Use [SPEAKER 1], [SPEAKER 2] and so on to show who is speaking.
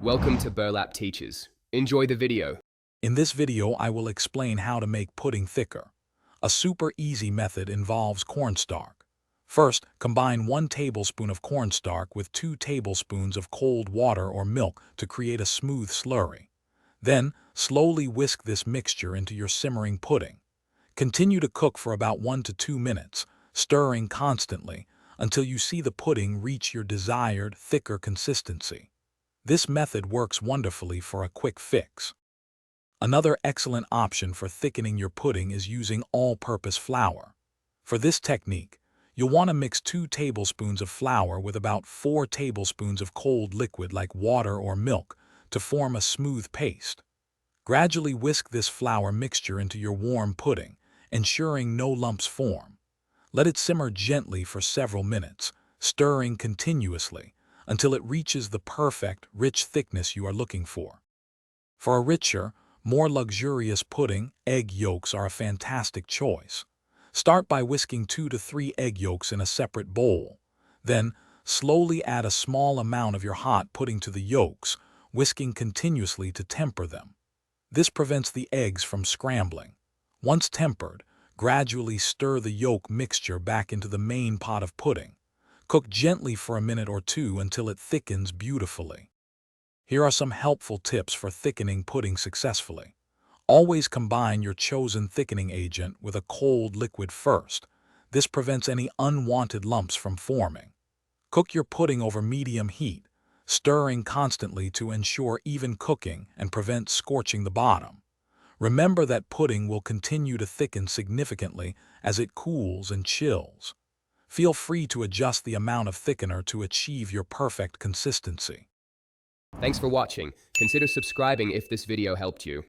[SPEAKER 1] Welcome to Burlap Teachers. Enjoy the video.
[SPEAKER 2] In this video, I will explain how to make pudding thicker. A super easy method involves cornstarch. First, combine 1 tablespoon of cornstarch with 2 tablespoons of cold water or milk to create a smooth slurry. Then, slowly whisk this mixture into your simmering pudding. Continue to cook for about 1 to 2 minutes, stirring constantly until you see the pudding reach your desired, thicker consistency. This method works wonderfully for a quick fix. Another excellent option for thickening your pudding is using all-purpose flour. For this technique, you'll want to mix 2 tablespoons of flour with about 4 tablespoons of cold liquid like water or milk to form a smooth paste. Gradually whisk this flour mixture into your warm pudding, ensuring no lumps form. Let it simmer gently for several minutes, stirring continuously until it reaches the perfect, rich thickness you are looking for. For a richer, more luxurious pudding, egg yolks are a fantastic choice. Start by whisking 2 to 3 egg yolks in a separate bowl. Then, slowly add a small amount of your hot pudding to the yolks, whisking continuously to temper them. This prevents the eggs from scrambling. Once tempered, gradually stir the yolk mixture back into the main pot of pudding. Cook gently for a minute or two until it thickens beautifully. Here are some helpful tips for thickening pudding successfully. Always combine your chosen thickening agent with a cold liquid first. This prevents any unwanted lumps from forming. Cook your pudding over medium heat, stirring constantly to ensure even cooking and prevent scorching the bottom. Remember that pudding will continue to thicken significantly as it cools and chills. Feel free to adjust the amount of thickener to achieve your perfect consistency.
[SPEAKER 1] Thanks for watching. Consider subscribing if this video helped you.